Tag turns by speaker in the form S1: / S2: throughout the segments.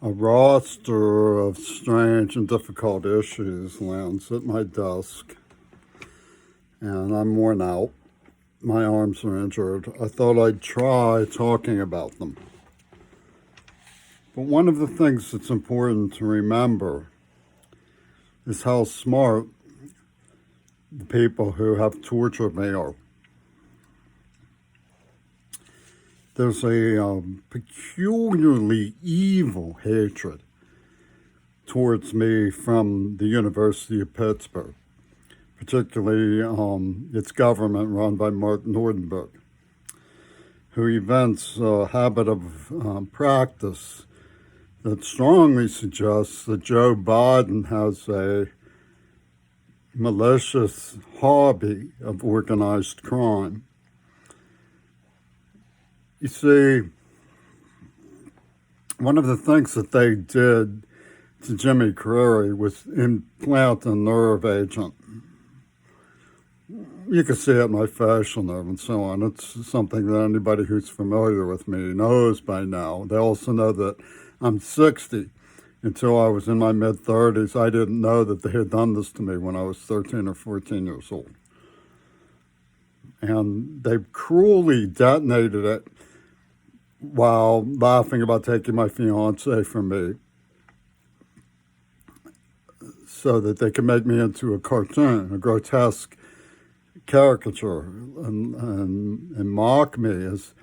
S1: A roster of strange and difficult issues lands at my desk, and I'm worn out. My arms are injured. I thought I'd try talking about them. But one of the things that's important to remember is how smart the people who have tortured me are. There's a peculiarly evil hatred towards me from the University of Pittsburgh, particularly its government run by Mark Nuremberg, who evinces a habit of practice that strongly suggests that Joe Biden has a malicious hobby of organized crime. You see, one of the things that they did to Jimmy Carrere was implant a nerve agent. You can see it in my facial nerve and so on. It's something that anybody who's familiar with me knows by now. They also know that I'm 60. Until I was in my mid-30s, I didn't know that they had done this to me when I was 13 or 14 years old. And they cruelly detonated it while laughing about taking my fiance from me so that they could make me into a cartoon, a grotesque caricature, and mock me as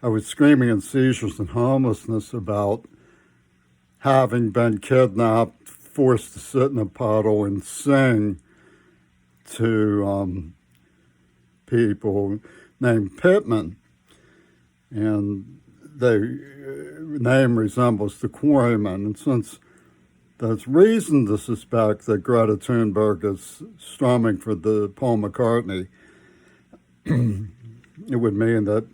S1: I was screaming in seizures and homelessness about having been kidnapped, forced to sit in a puddle and sing to people named Pittman. And the name resembles the quarryman. And since there's reason to suspect that Greta Thunberg is strumming for the Paul McCartney, it would mean that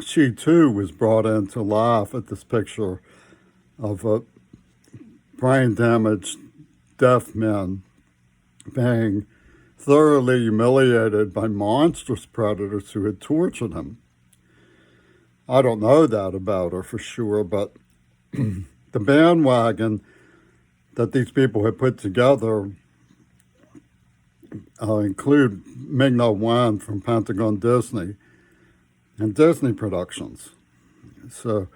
S1: she too was brought in to laugh at this picture of a brain-damaged deaf man being thoroughly humiliated by monstrous predators who had tortured him. I don't know that about her for sure, but the bandwagon that these people had put together include Ming-Na Wen from Pentagon Disney and Disney Productions. So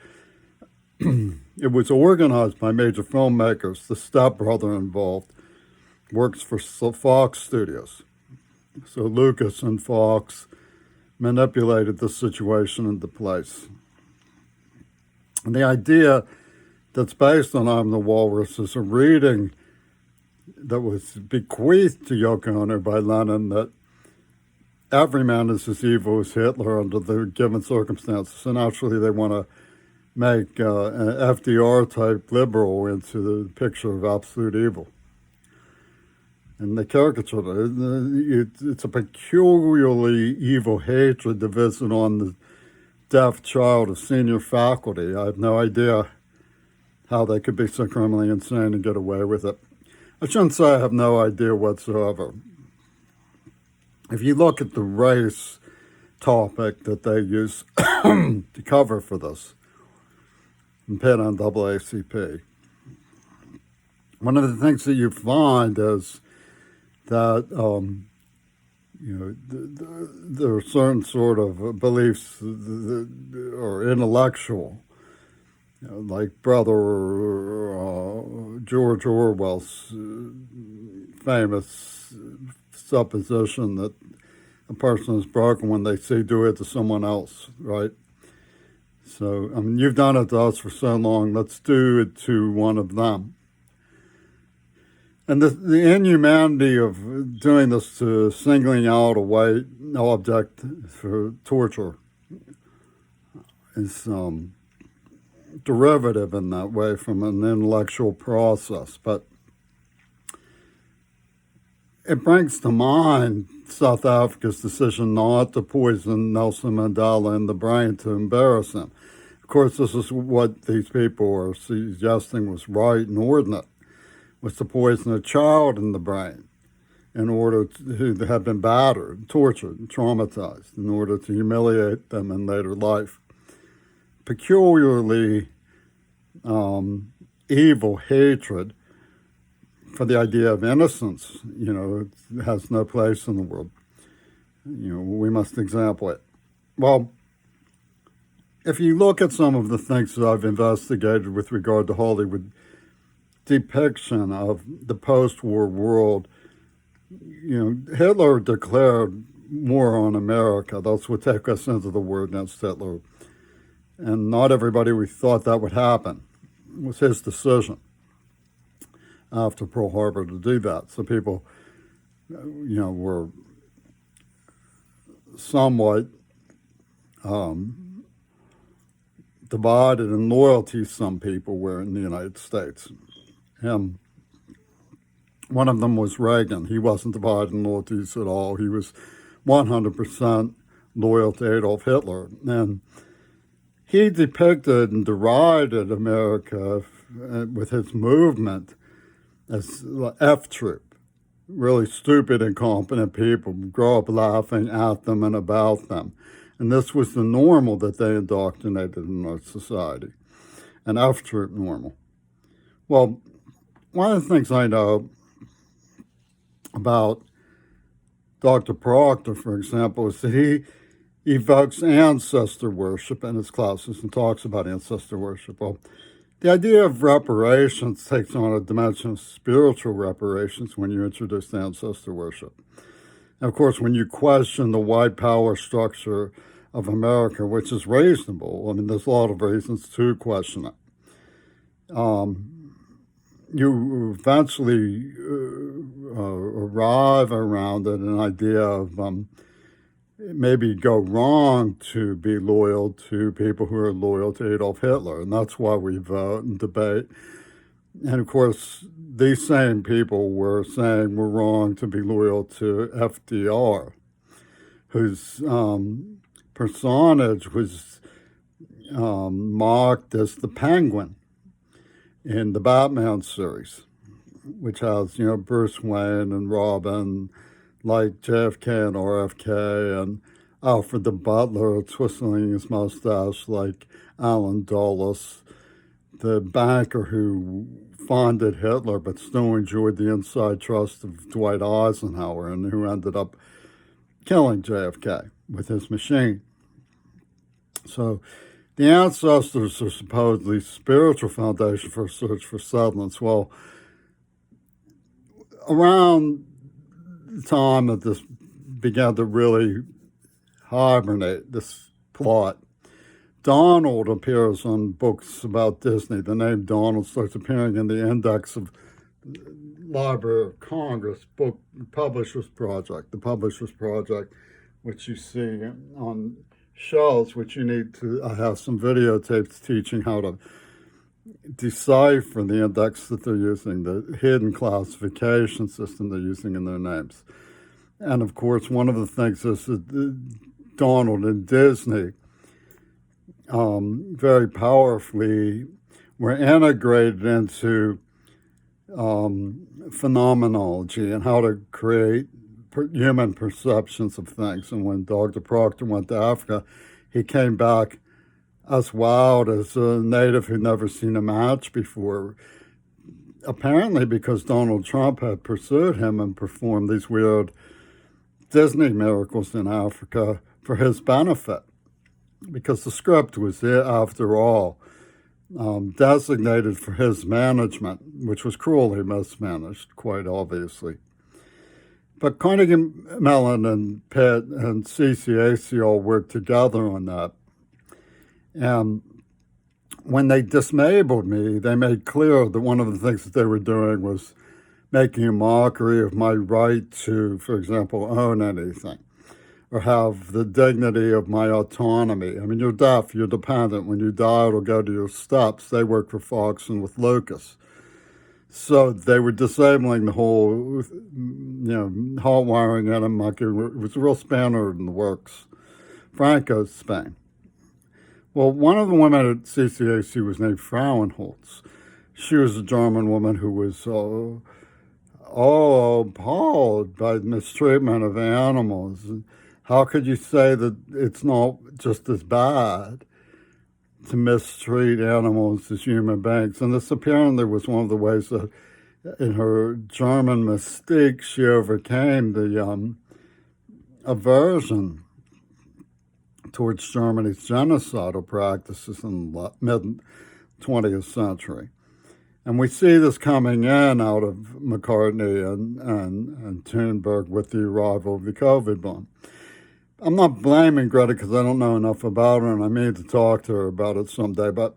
S1: it was organized by major filmmakers. The stepbrother involved works for Fox Studios. So Lucas and Fox manipulated the situation into place. And the idea that's based on I'm the Walrus is a reading that was bequeathed to Yoko Ono by Lenin, that every man is as evil as Hitler under the given circumstances. And actually they want to make an FDR-type liberal into the picture of absolute evil. And the caricature, it's a peculiarly evil hatred to visit on the deaf child of senior faculty. I have no idea how they could be so criminally insane and get away with it. I shouldn't say I have no idea whatsoever. If you look at the race topic that they use to cover for this, and pin on NAACP, one of the things that you find is that there are certain sort of beliefs that are intellectual, like Brother George Orwell's famous supposition that a person is broken when they say do it to someone else, right? So, I mean, you've done it to us for so long, let's do it to one of them. And the inhumanity of doing this to singling out a white object for torture is derivative in that way from an intellectual process. But it brings to mind South Africa's decision not to poison Nelson Mandela in the brain to embarrass him. Of course, this is what these people are suggesting was right and ordinate, was to poison a child in the brain in order to have been battered, tortured, and traumatized, in order to humiliate them in later life. Peculiarly evil hatred for the idea of innocence, it has no place in the world. We must example it. Well, if you look at some of the things that I've investigated with regard to Hollywood depiction of the post-war world, Hitler declared war on America. That's what took us into the war against Hitler. And not everybody we thought that would happen. It was his decision after Pearl Harbor to do that. So people, were somewhat divided in loyalty. Some people were in the United States. And one of them was Reagan. He wasn't divided in loyalties at all. He was 100% loyal to Adolf Hitler. And he depicted and derided America with his movement as F Troop, really stupid, incompetent people, grow up laughing at them and about them. And this was the normal that they indoctrinated in our society, an F Troop normal. Well, one of the things I know about Dr. Proctor, for example, is that he evokes ancestor worship in his classes and talks about ancestor worship. Well, the idea of reparations takes on a dimension of spiritual reparations when you introduce ancestor worship. And of course, when you question the white power structure of America, which is reasonable, I mean, there's a lot of reasons to question it. You eventually arrive around it an idea of it maybe go wrong to be loyal to people who are loyal to Adolf Hitler, and that's why we vote and debate. And of course, these same people were saying we're wrong to be loyal to FDR, whose personage was mocked as the Penguin in the Batman series, which has, Bruce Wayne and Robin, like JFK and RFK, and Alfred the Butler twisting his mustache like Alan Dulles, the banker who funded Hitler but still enjoyed the inside trust of Dwight Eisenhower and who ended up killing JFK with his machine. So the ancestors are supposedly spiritual foundation for a search for settlements. Well, around the time that this began to really hibernate, this plot, Donald appears on books about Disney. The name Donald starts appearing in the index of Library of Congress book Publishers Project, the Publishers Project, which you see on shelves, which you need to have some videotapes teaching how to decipher the index that they're using, the hidden classification system they're using in their names. And of course, one of the things is that Donald and Disney very powerfully were integrated into phenomenology and how to create human perceptions of things. And when Dr. Proctor went to Africa, he came back as wild as a native who'd never seen a match before, apparently because Donald Trump had pursued him and performed these weird Disney miracles in Africa for his benefit, because the script was, after all, designated for his management, which was cruelly mismanaged, quite obviously. But Carnegie Mellon and Pitt and CCAC all worked together on that. And when they dismabled me, they made clear that one of the things that they were doing was making a mockery of my right to, for example, own anything or have the dignity of my autonomy. I mean, you're deaf, you're dependent. When you die, it'll go to your steps. They work for Fox and with Lucas. So they were disabling the whole, hot wiring in a monkey. It was a real spanner in the works. Franco's Spain. Well, one of the women at CCAC was named Frauenholz. She was a German woman who was appalled by the mistreatment of animals. How could you say that it's not just as bad? to mistreat animals as human beings. And this apparently was one of the ways that in her German mystique she overcame the aversion towards Germany's genocidal practices in the mid-20th century. And we see this coming in out of McCartney and Thunberg with the arrival of the COVID bomb. I'm not blaming Greta because I don't know enough about her, and I mean to talk to her about it someday, but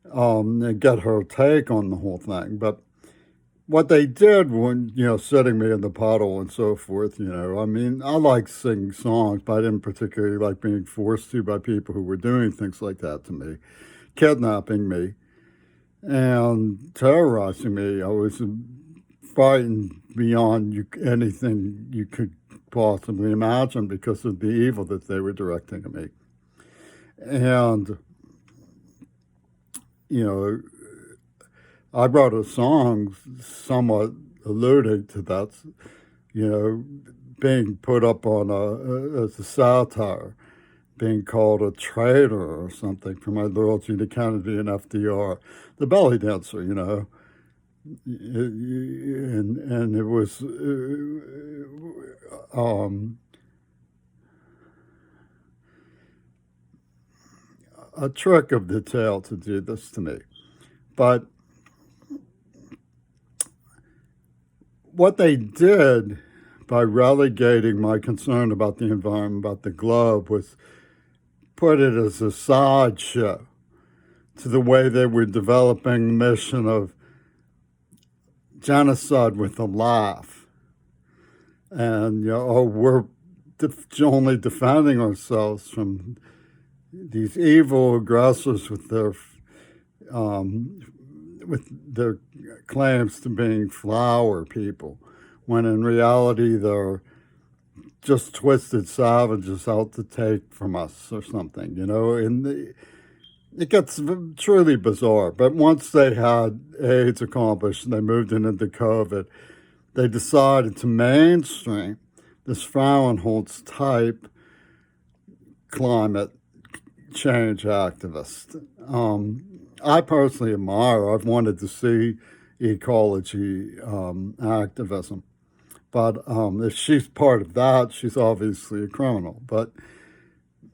S1: and get her take on the whole thing. But what they did when, setting me in the puddle and so forth, I mean, I like singing songs, but I didn't particularly like being forced to by people who were doing things like that to me, kidnapping me and terrorizing me. I was frightened beyond anything you could possibly imagine because of the evil that they were directing at me. And, I wrote a song somewhat alluding to that, being put up on as a satire, being called a traitor or something for my loyalty to Kennedy and FDR, the belly dancer, and it was a trick of the tail to do this to me. But what they did by relegating my concern about the environment, about the globe, was put it as a sideshow to the way they were developing the mission of genocide with a laugh. And, we're only defending ourselves from these evil aggressors with their claims to being flower people, when in reality they're just twisted savages out to take from us or something, and it gets truly bizarre. But once they had AIDS accomplished and they moved into COVID, they decided to mainstream this Frauenholz type climate change activist. I personally admire. I've wanted to see ecology activism. But if she's part of that, she's obviously a criminal. But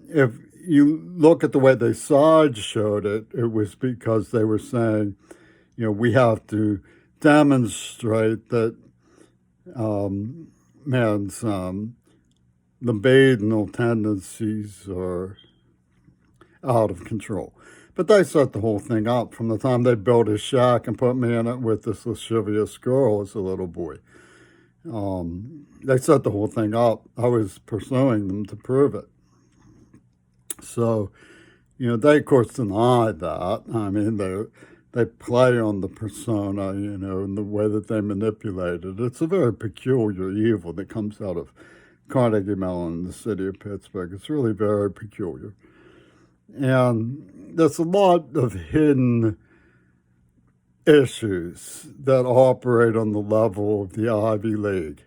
S1: if you look at the way they sideshowed it, it was because they were saying, we have to demonstrate that man's libidinal tendencies are out of control. But they set the whole thing up from the time they built his shack and put me in it with this lascivious girl as a little boy. They set the whole thing up. I was pursuing them to prove it. So, they of course denied that. I mean, they play on the persona, and the way that they manipulate it. It's a very peculiar evil that comes out of Carnegie Mellon, the city of Pittsburgh. It's really very peculiar. And there's a lot of hidden issues that operate on the level of the Ivy League.